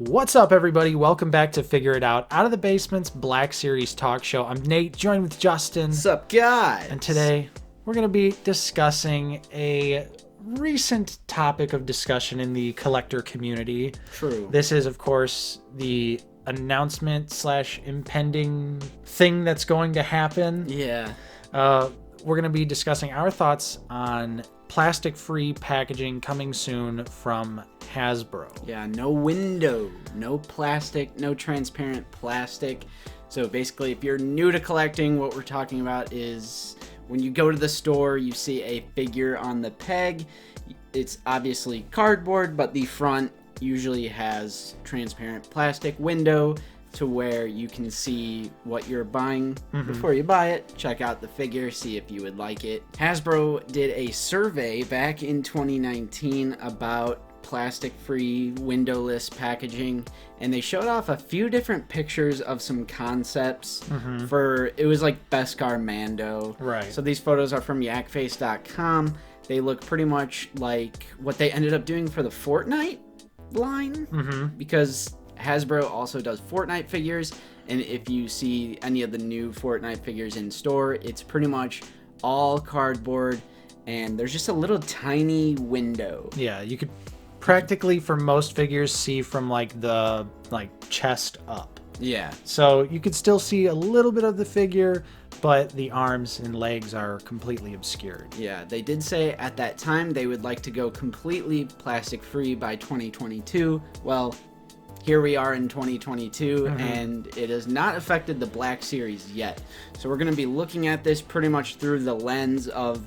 What's up, everybody? Welcome back to Figure It Out of the Basement's Black Series talk show. I'm Nate, joined with Justin. What's up, guys? And today we're going to be discussing a recent topic of discussion in the collector community. True. This is, of course, the announcement / impending thing that's going to happen. Yeah. We're going to be discussing our thoughts on plastic-free packaging coming soon from Hasbro. Yeah, no window, no plastic, no transparent plastic. So basically, if you're new to collecting, what we're talking about is when you go to the store, you see a figure on the peg. It's obviously cardboard, but the front usually has transparent plastic window to where you can see what you're buying before you buy it. Check out the figure, see if you would like it. Hasbro did a survey back in 2019 about plastic-free, windowless packaging, and they showed off a few different pictures of some concepts for, it was like Beskar Mando. Right. So these photos are from yakface.com. They look pretty much like what they ended up doing for the Fortnite line, because Hasbro also does Fortnite figures, and if you see any of the new Fortnite figures in store, it's pretty much all cardboard, and there's just a little tiny window. Yeah, you could practically, for most figures, see from the chest up. Yeah. So you could still see a little bit of the figure, but the arms and legs are completely obscured. Yeah, they did say at that time they would like to go completely plastic free by 2022. Well, here we are in 2022, and it has not affected the Black Series yet. So we're going to be looking at this pretty much through the lens of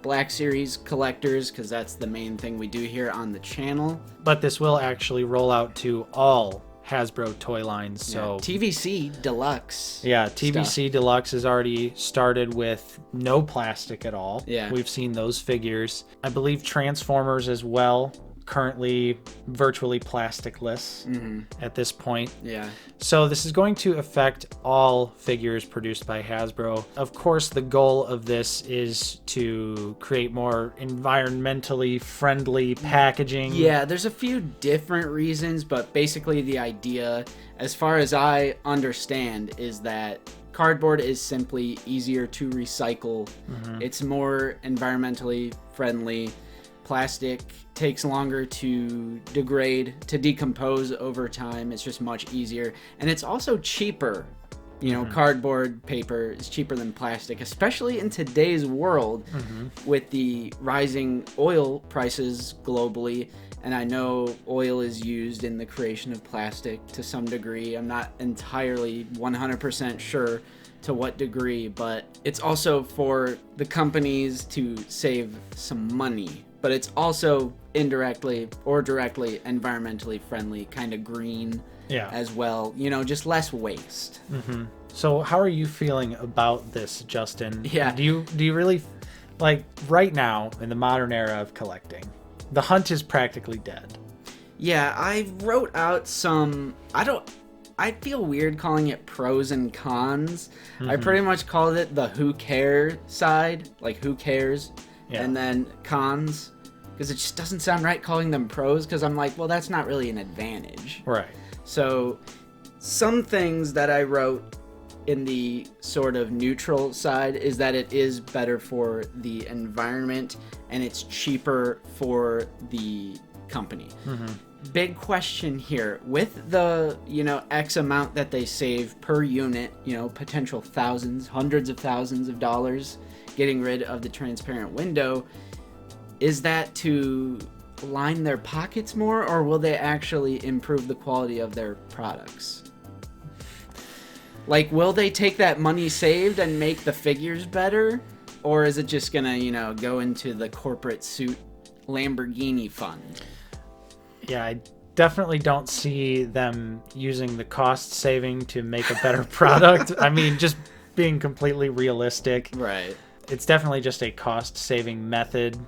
Black Series collectors, because that's the main thing we do here on the channel. But this will actually roll out to all Hasbro toy lines. So TVC Deluxe. Yeah, TVC Deluxe has already started with no plastic at all. Yeah. We've seen those figures. I believe Transformers as well, currently virtually plasticless at this point. Yeah. So this is going to affect all figures produced by Hasbro. Of course, the goal of this is to create more environmentally friendly packaging. Yeah, there's a few different reasons, but basically the idea, as far as I understand, is that cardboard is simply easier to recycle. It's more environmentally friendly. Plastic takes longer to degrade, to decompose over time. It's just much easier. And it's also cheaper. You know, cardboard paper is cheaper than plastic, especially in today's world with the rising oil prices globally. And I know oil is used in the creation of plastic to some degree. I'm not entirely 100% sure to what degree, but it's also for the companies to save some money. But it's also indirectly or directly environmentally friendly, kind of green as well. You know, just less waste. So how are you feeling about this, Justin? Yeah. Do you really, right now in the modern era of collecting, the hunt is practically dead? Yeah, I wrote out some, I feel weird calling it pros and cons. I pretty much called it the who cares side, like who cares, and then cons. Because it just doesn't sound right calling them pros, because I'm like, well, that's not really an advantage. Right. So some things that I wrote in the sort of neutral side is that it is better for the environment and it's cheaper for the company. Big question here. With the, X amount that they save per unit, potential thousands, hundreds of thousands of dollars getting rid of the transparent window, is that to line their pockets more, or will they actually improve the quality of their products? Like, will they take that money saved and make the figures better? Or is it just gonna, go into the corporate suit Lamborghini fund? Yeah, I definitely don't see them using the cost saving to make a better product. I mean, just being completely realistic. Right. It's definitely just a cost saving method.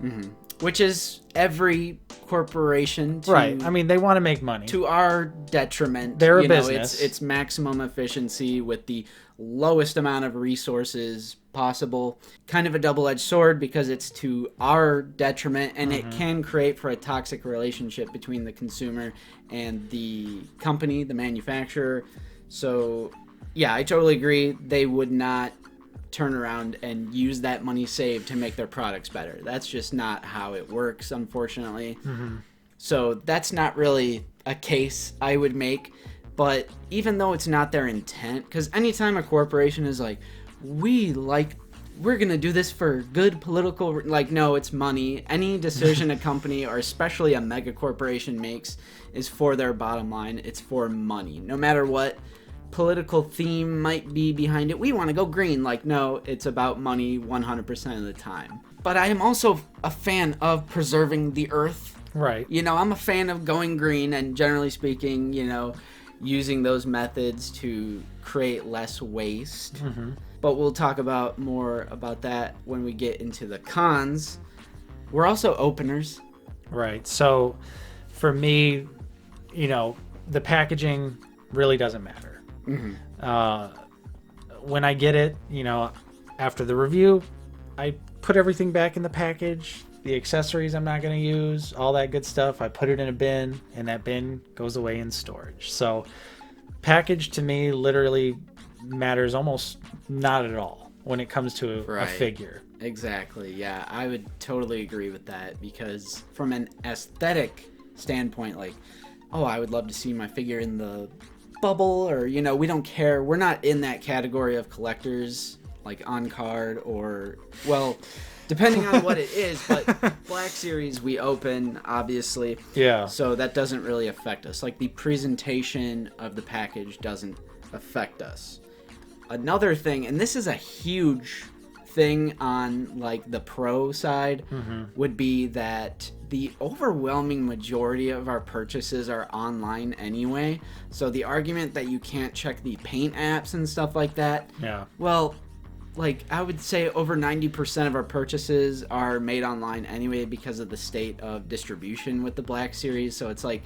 which is every corporation to, right. I mean, they want to make money. to our detriment. They're a business. It's maximum efficiency with the lowest amount of resources possible. Kind of a double-edged sword because it's to our detriment, and it can create for a toxic relationship between the consumer and the company, the manufacturer. So, yeah, I totally agree. They would not turn around and use that money saved to make their products better. That's just not how it works, unfortunately. So that's not really a case I would make. But even though it's not their intent, because anytime a corporation is like, we're going to do this for good political, like, no, it's money. Any decision a company, or especially a mega corporation, makes is for their bottom line. It's for money. No matter what political theme might be behind it, we want to go green. Like, no, it's about money 100% of the time. But I am also a fan of preserving the earth. Right. I'm a fan of going green, and generally speaking, using those methods to create less waste. But we'll talk more about that when we get into the cons. We're also openers. Right. So for me, the packaging really doesn't matter. When I get it, after the review, I put everything back in the package. The accessories I'm not going to use, all that good stuff, I put it in a bin, and that bin goes away in storage. So package to me literally matters almost not at all when it comes to a figure. Exactly. Yeah, I would totally agree with that, because from an aesthetic standpoint, like, I would love to see my figure in the bubble, or we don't care. We're not in that category of collectors, like on card, or, well, depending on what it is, but Black Series we open, obviously. Yeah. So that doesn't really affect us. Like, the presentation of the package doesn't affect us. Another thing, and this is a huge thing on, like, the pro side, would be that the overwhelming majority of our purchases are online anyway. So the argument that you can't check the paint apps and stuff like that, well, like, I would say over 90% of our purchases are made online anyway because of the state of distribution with the Black Series. So it's like,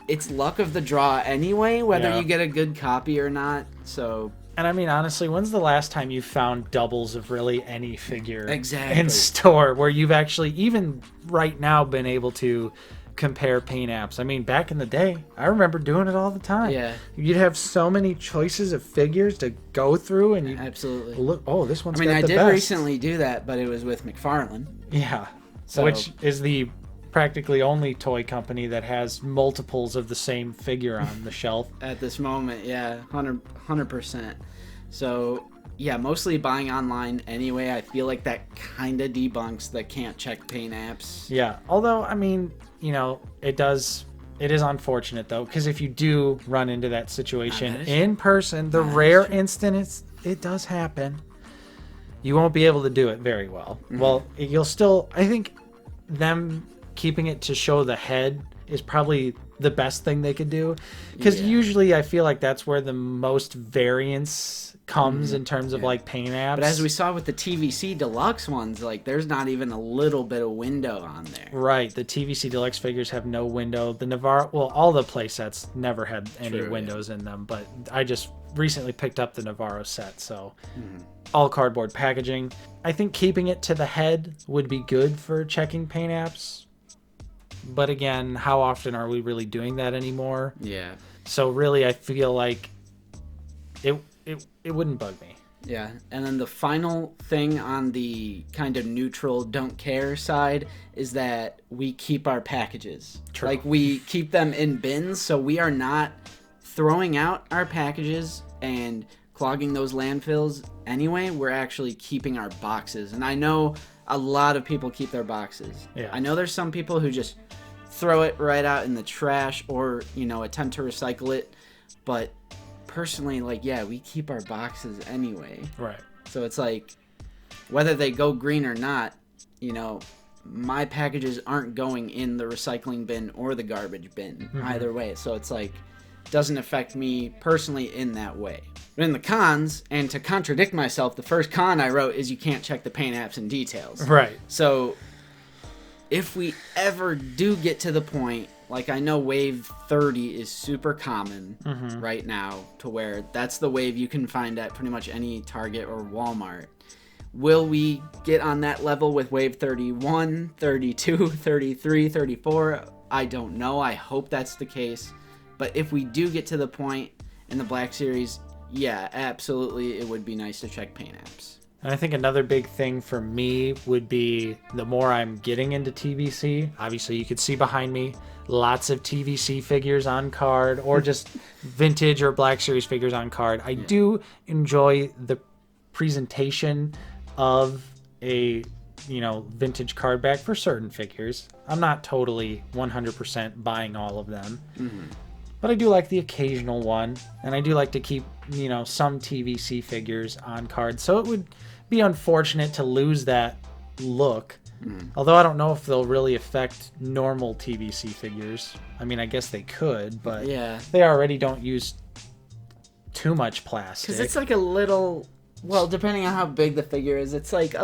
it's luck of the draw anyway, whether you get a good copy or not. So, and I mean, honestly, when's the last time you found doubles of really any figure exactly in store where you've actually, even right now, been able to compare paint apps? I mean, back in the day, I remember doing it all the time. Yeah. You'd have so many choices of figures to go through, and you absolutely look, this one's got the best. I did recently do that, but it was with McFarlane. Yeah. So, which is the practically only toy company that has multiples of the same figure on the shelf. At this moment, yeah, 100%. So, yeah, mostly buying online anyway. I feel like that kind of debunks the can't check paint apps. Yeah, although, I mean, it is unfortunate, though, because if you do run into that situation in person, the rare instant it does happen, you won't be able to do it very well. Well, you'll still, I think them keeping it to show the head is probably the best thing they could do, because usually I feel like that's where the most variance comes in terms of like paint apps. But as we saw with the TVC Deluxe ones, like, there's not even a little bit of window on there. Right. The TVC Deluxe figures have no window. The Navarro, well, all the play sets never had any windows in them, but I just recently picked up the Navarro set, so all cardboard packaging. I think keeping it to the head would be good for checking paint apps. But again, how often are we really doing that anymore? Yeah. So really, I feel like it wouldn't bug me. Yeah. And then the final thing on the kind of neutral, don't care side is that we keep our packages. True. Like, we keep them in bins, so we are not throwing out our packages and clogging those landfills anyway. We're actually keeping our boxes. And I know a lot of people keep their boxes. Yeah. I know there's some people who just throw it right out in the trash or, attempt to recycle it. But personally, like, we keep our boxes anyway. Right. So it's like, whether they go green or not, my packages aren't going in the recycling bin or the garbage bin either way. So it's like, doesn't affect me personally in that way. But in the cons, and to contradict myself, the first con I wrote is you can't check the paint apps and details. Right. So if we ever do get to the point, like I know wave 30 is super common right now, to where that's the wave you can find at pretty much any Target or Walmart. Will we get on that level with wave 31, 32, 33, 34? I don't know. I hope that's the case. But if we do get to the point in the Black Series, yeah, absolutely, it would be nice to check paint apps. And I think another big thing for me would be the more I'm getting into TVC, obviously you could see behind me lots of TVC figures on card, or just vintage or Black Series figures on card. I do enjoy the presentation of a, you know, vintage card back for certain figures. I'm not totally 100% buying all of them. But I do like the occasional one, and I do like to keep, you know, some TVC figures on card. So it would be unfortunate to lose that look. Although I don't know if they'll really affect normal TVC figures. I mean, I guess they could, but they already don't use too much plastic. Because it's like a little, well, depending on how big the figure is, it's like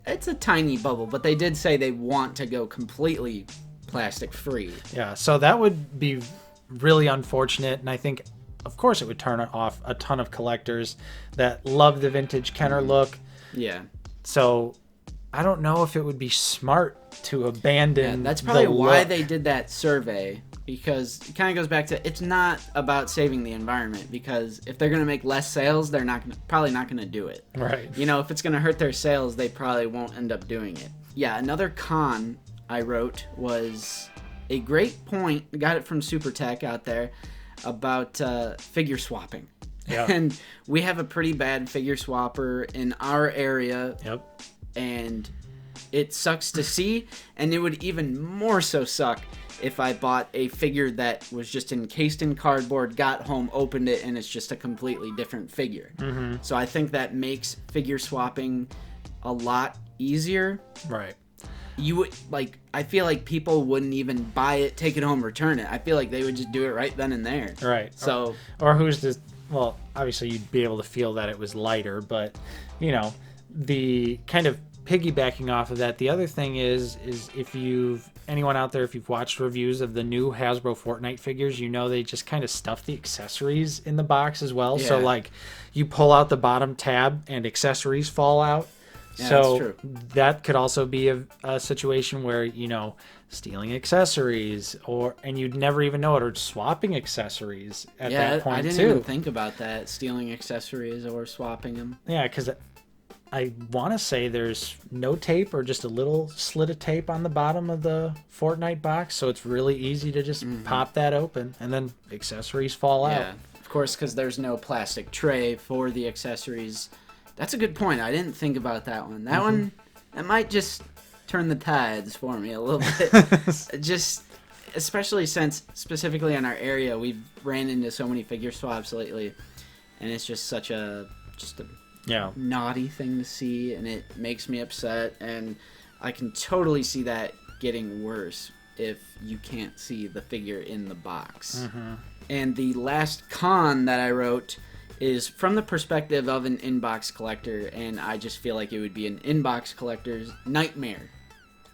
it's a tiny bubble. But they did say they want to go completely plastic free. Yeah, so that would be really unfortunate, and I think, of course, it would turn off a ton of collectors that love the vintage Kenner look. Yeah. So I don't know if it would be smart to abandon. That's probably why they did that survey, because it kind of goes back to, it's not about saving the environment, because if they're going to make less sales, they're probably not going to do it. Right. You know, if it's going to hurt their sales, they probably won't end up doing it. Yeah, another con I wrote was a great point, got it from Super Tech out there, about figure swapping. Yeah. And we have a pretty bad figure swapper in our area. Yep. And it sucks to see, and it would even more so suck if I bought a figure that was just encased in cardboard, got home, opened it, and it's just a completely different figure. So I think that makes figure swapping a lot easier. Right. You would, like, I feel like people wouldn't even buy it, take it home, return it. I feel like they would just do it right then and there. Right. So, or who's to, well, obviously you'd be able to feel that it was lighter, but, you know, the kind of piggybacking off of that, the other thing is if anyone out there, if you've watched reviews of the new Hasbro Fortnite figures, you know they just kind of stuff the accessories in the box as well. So, like, you pull out the bottom tab and accessories fall out. Yeah, so that's true. That could also be a situation where, you know, stealing accessories, and you'd never even know it, or swapping accessories at that point, I didn't too. even think about that, stealing accessories or swapping them. Yeah, because I want to say there's no tape, or just a little slit of tape on the bottom of the Fortnite box, so it's really easy to just pop that open, and then accessories fall out. Yeah, of course, because there's no plastic tray for the accessories. That's a good point. I didn't think about that one. That one, that might just turn the tides for me a little bit. Just, especially since, specifically in our area, we've ran into so many figure swaps lately, and it's just such a naughty thing to see, and it makes me upset, and I can totally see that getting worse if you can't see the figure in the box. And the last con that I wrote is from the perspective of an inbox collector, and I just feel like it would be an inbox collector's nightmare.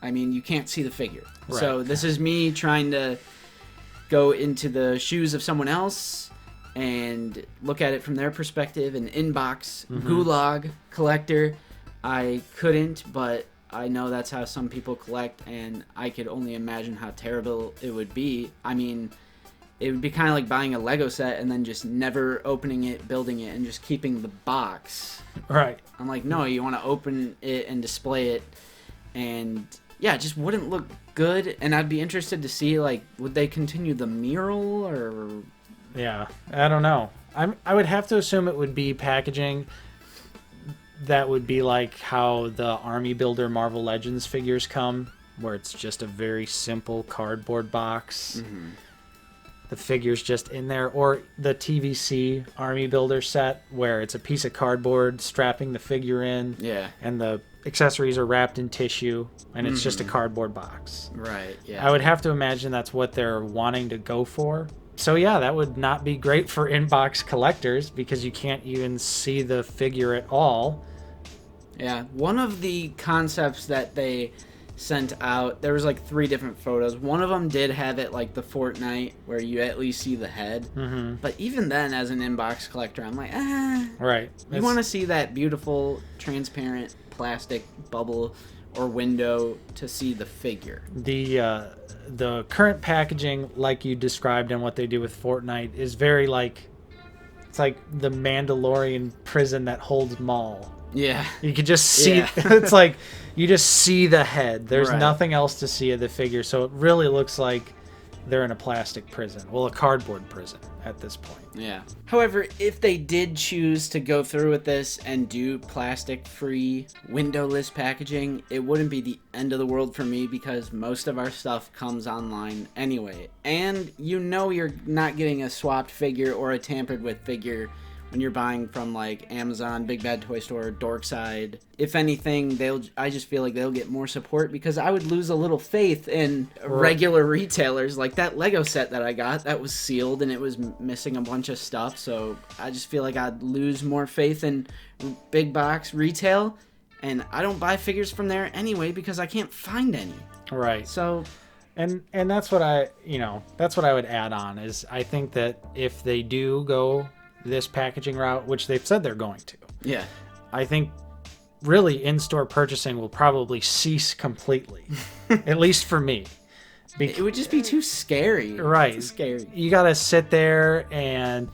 I mean, you can't see the figure. Right. So this is me trying to go into the shoes of someone else and look at it from their perspective. An inbox gulag collector, I couldn't, but I know that's how some people collect, and I could only imagine how terrible it would be. I mean, it would be kind of like buying a Lego set and then just never opening it, building it, and just keeping the box. Right. I'm like, no, you want to open it and display it. And yeah, it just wouldn't look good. And I'd be interested to see, like, would they continue the mural or... Yeah, I don't know. I would have to assume it would be packaging that would be like how the Army Builder Marvel Legends figures come, where it's just a very simple cardboard box. The figure's just in there, or the TVC Army Builder set where it's a piece of cardboard strapping the figure in, and the accessories are wrapped in tissue, and it's just a cardboard box. Right, yeah. I would have to imagine that's what they're wanting to go for. So yeah, that would not be great for inbox collectors, because you can't even see the figure at all. Yeah, one of the concepts that they sent out. There was like 3 different photos. One of them did have it like the Fortnite where you at least see the head. Mm-hmm. But even then, as an inbox collector, I'm like, Right. You want to see that beautiful transparent plastic bubble or window to see the figure. The current packaging, like you described, and what they do with Fortnite is very like, it's like the Mandalorian prison that holds Maul. Yeah. You could just see, it's like you just see the head. There's Right. nothing else to see of the figure. So it really looks like they're in a plastic prison. Well, a cardboard prison at this point. Yeah. However, if they did choose to go through with this and do plastic-free, windowless packaging, it wouldn't be the end of the world for me because most of our stuff comes online anyway. And you know you're not getting a swapped figure or a tampered with figure when you're buying from like Amazon, Big Bad Toy Store, Dorkside. If anything, I just feel like they'll get more support because I would lose a little faith in regular retailers. Like that Lego set that I got, that was sealed and it was missing a bunch of stuff. So I just feel like I'd lose more faith in big box retail. And I don't buy figures from there anyway because I can't find any. Right. So... And that's what that's what I would add on is I think that if they do go this packaging route, which they've said they're going to. Yeah. I think really in-store purchasing will probably cease completely, at least for me. It would just be too scary. Right. Too scary. You got to sit there and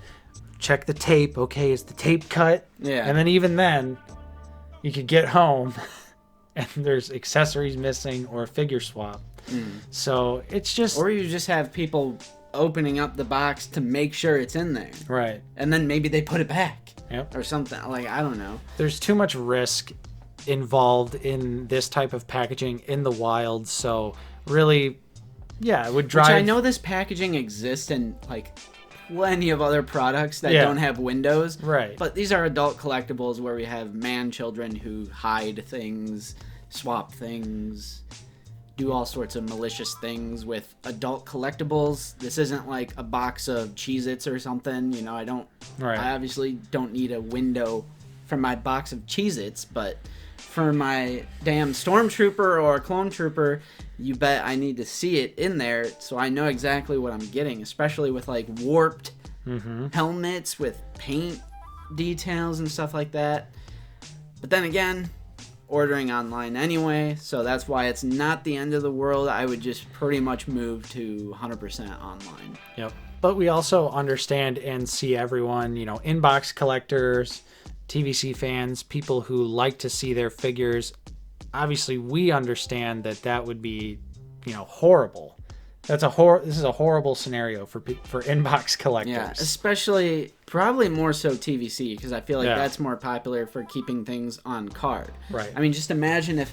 check the tape. Okay, is the tape cut? Yeah. And then even then, you could get home and there's accessories missing or a figure swap. So it's just... Or you just have people opening up the box to make sure it's in there. Right. And then maybe they put it back. Yep. Or something. Like, I don't know. There's too much risk involved in this type of packaging in the wild. So really, yeah, it would drive... Which I know this packaging exists in, like, plenty of other products that don't have windows. Right. But these are adult collectibles where we have children who hide things, swap things, do all sorts of malicious things with adult collectibles. This isn't like a box of Cheez-Its or something. You know, I obviously don't need a window for my box of Cheez-Its, but for my damn Stormtrooper or Clone Trooper, you bet I need to see it in there so I know exactly what I'm getting, especially with like warped helmets with paint details and stuff like that. But then again, ordering online anyway, so that's why it's not the end of the world. I would just pretty much move to 100% online. Yep. But we also understand and see everyone, inbox collectors, TVC fans, people who like to see their figures. Obviously, we understand that would be, horrible. This is a horrible scenario for inbox collectors. Yeah, especially probably more so TVC because I feel like that's more popular for keeping things on card. Right. I mean, just imagine if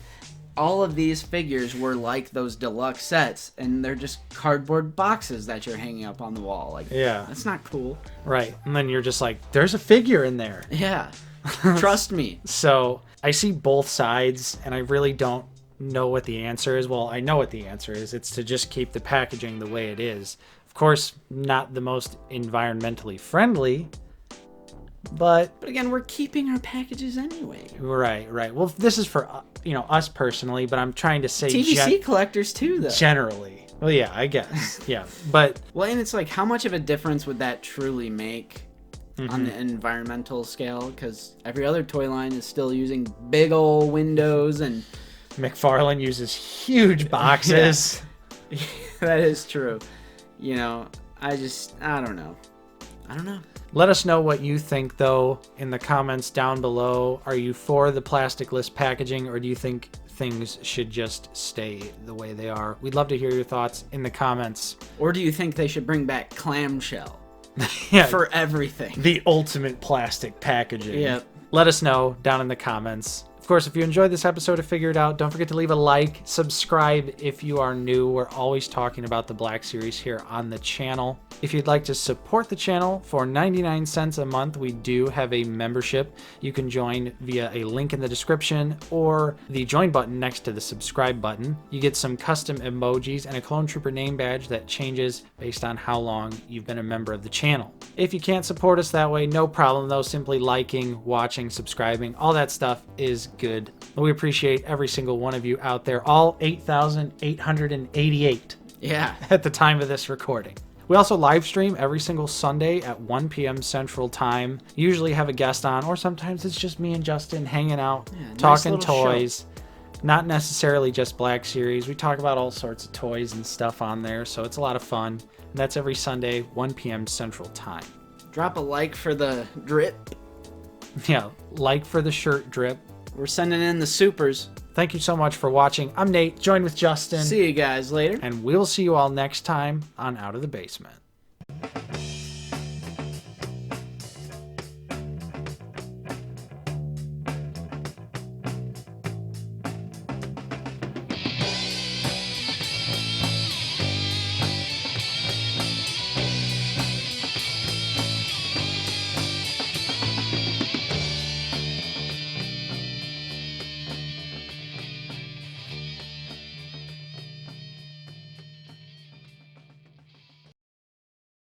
all of these figures were like those deluxe sets and they're just cardboard boxes that you're hanging up on the wall. Like, that's not cool. Right. And then you're just like, there's a figure in there. Yeah. Trust me. So I see both sides and I really don't know what the answer is. Well, I know what the answer is. It's to just keep the packaging the way it is. Of course, not the most environmentally friendly, but again, we're keeping our packages anyway. Right. Well, this is for us personally, but I'm trying to say TVC collectors too, though. Generally. Well, yeah, I guess. Yeah, but well, and it's like, how much of a difference would that truly make on the environmental scale? Because every other toy line is still using big old windows and McFarlane uses huge boxes. Yeah. That is true. I don't know. Let us know what you think, though, in the comments down below. Are you for the plasticless packaging, or do you think things should just stay the way they are? We'd love to hear your thoughts in the comments. Or do you think they should bring back clamshell for everything? The ultimate plastic packaging. Yep. Let us know down in the comments. Of course, if you enjoyed this episode of Figure It Out, don't forget to leave a like, subscribe if you are new. We're always talking about the Black Series here on the channel. If you'd like to support the channel for 99 cents a month, we do have a membership. You can join via a link in the description or the join button next to the subscribe button. You get some custom emojis and a Clone Trooper name badge that changes based on how long you've been a member of the channel. If you can't support us that way, no problem though. Simply liking, watching, subscribing, all that stuff is good. We appreciate every single one of you out there, all 8,888 Yeah. at the time of this recording. We also live stream every single Sunday at 1 p.m. Central Time. Usually have a guest on, or sometimes it's just me and Justin hanging out, talking toys. Not necessarily just Black Series. We talk about all sorts of toys and stuff on there, so it's a lot of fun. And that's every Sunday, 1 p.m. Central Time. Drop a like for the drip. Yeah, like for the shirt drip. We're sending in the supers. Thank you so much for watching. I'm Nate, joined with Justin. See you guys later. And we'll see you all next time on Out of the Basement.